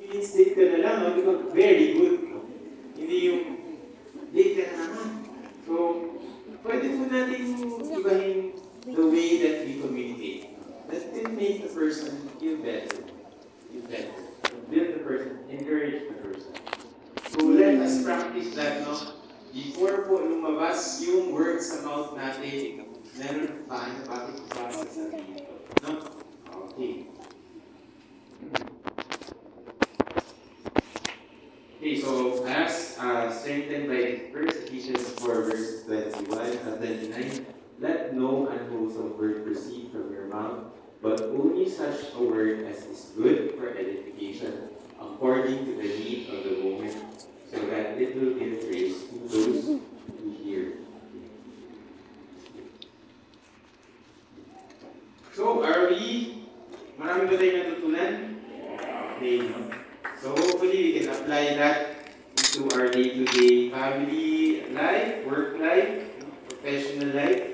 minutes late ka na lang, no? Di ba? Very good. No? Hindi yung late ka na naman. So, pwede po natin ibahin the way that we communicate. That can make the person feel better. Feel better. Build the person, encourage the person. So let us practice that, no? Before po lumabas yung words sa mouth natin, meron tayo bakit sasabihin ito. No? Okay. Okay, so as strengthened by 1 Ephesians 4 verse 21 and 29, let no unwholesome word proceed from your mouth, but only such a word as is good for edification, according to the need of the moment, so that it will give praise to those who hear. So, are we? Marami ba tayong natutunan? Okay, no? So, hopefully, we can apply that into our day-to-day family life, work life, professional life,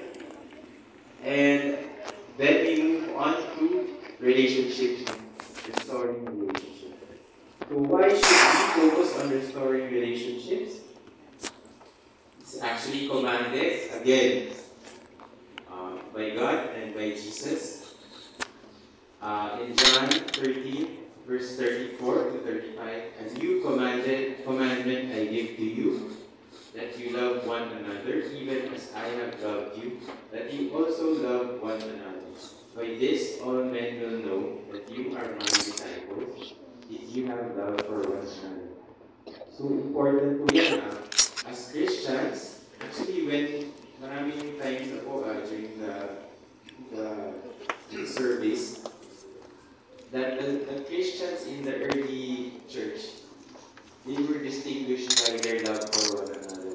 and then we move on to relationships, restoring relationships. So why should we focus on restoring relationships? It's actually commanded, again, by God and by Jesus. In John 13, verse 34 to 35, "A new commandment I give to you, that you love one another, even as I have loved you, that you also love one another. By this all men will know that you are my disciples, if you have love for one another." So important po yan. As Christians, actually when maraming times na po during the service, that the Christians in the early church, they were distinguished by their love for one another.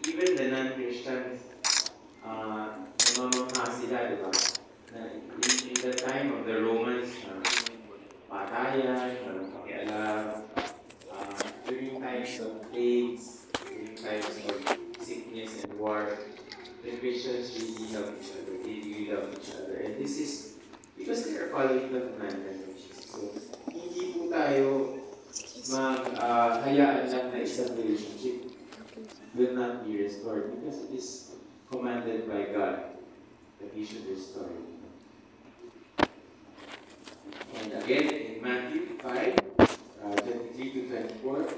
Even the non-Christians, namamangha sila, di ba? In the time of the Romans, patayan, walang pakialam, during times of plagues, during times of sickness and war, the Christians really love each other. They really love each other. And this is because they are following the commandment of Jesus. So, hindi po tayo hayaan lang na isang relationship will not be restored because it is commanded by God that we should restore it. And again, in Matthew 5, 23 to 24,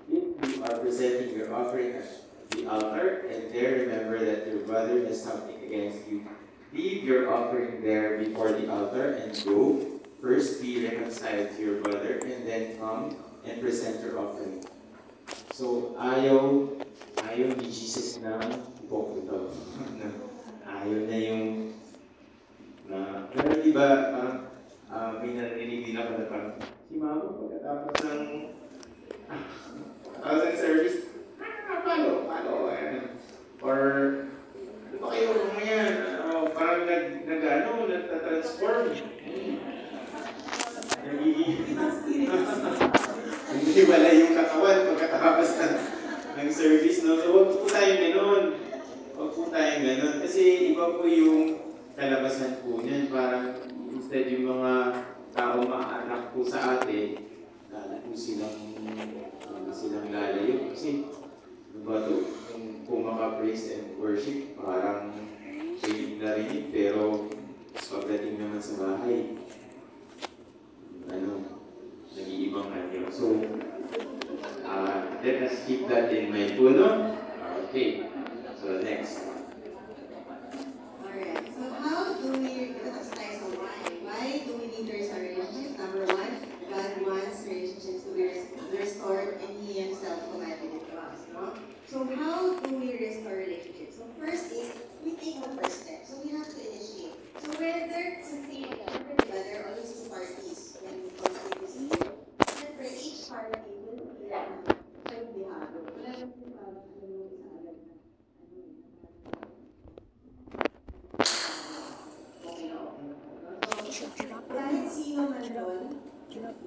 if you are presenting your offering at the altar, and there remember that your brother has something against you, leave your offering there before the altar and go. First be reconciled to your brother, and then come and present your offering. So, ayaw ni Jesus na ito. Ayaw na yung pero di ba, may narinig din ako na parang, si Mama, pagkatapos ng service, paano? Or, ano ba kayo, mamaya, parang nagtatransform. Hindi wala yung katawan pagkatapos ng service, no? So, huwag po tayong ganun. Kasi iba po yung kalabasan po niyan. Parang instead yung mga tao maanak po sa atin, lalo po silang lalayo. Kasi, ano ba ito? Kung maka-praise and worship, parang sinig na rinig, pero pagdating naman sa bahay, nag-iibang anyo. So, let us keep that in mind po, no? Okay. So, next. Alright. So, how do we, let's start sa why do we need to restore relationships? Number one, God wants relationships to be restored, and He Himself commanded it to us, no? So, how do we restore relationships? So, first is, we take the first step. So, we have to initiate. So, whether there are always two parties when we conflict is here. And for each party, will be behavior. Kahit sino man doon,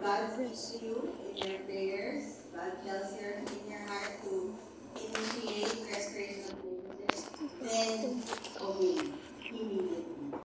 God speaks to you in your prayers. God tells you in your heart to initiate restoration of relationships. Then, obey.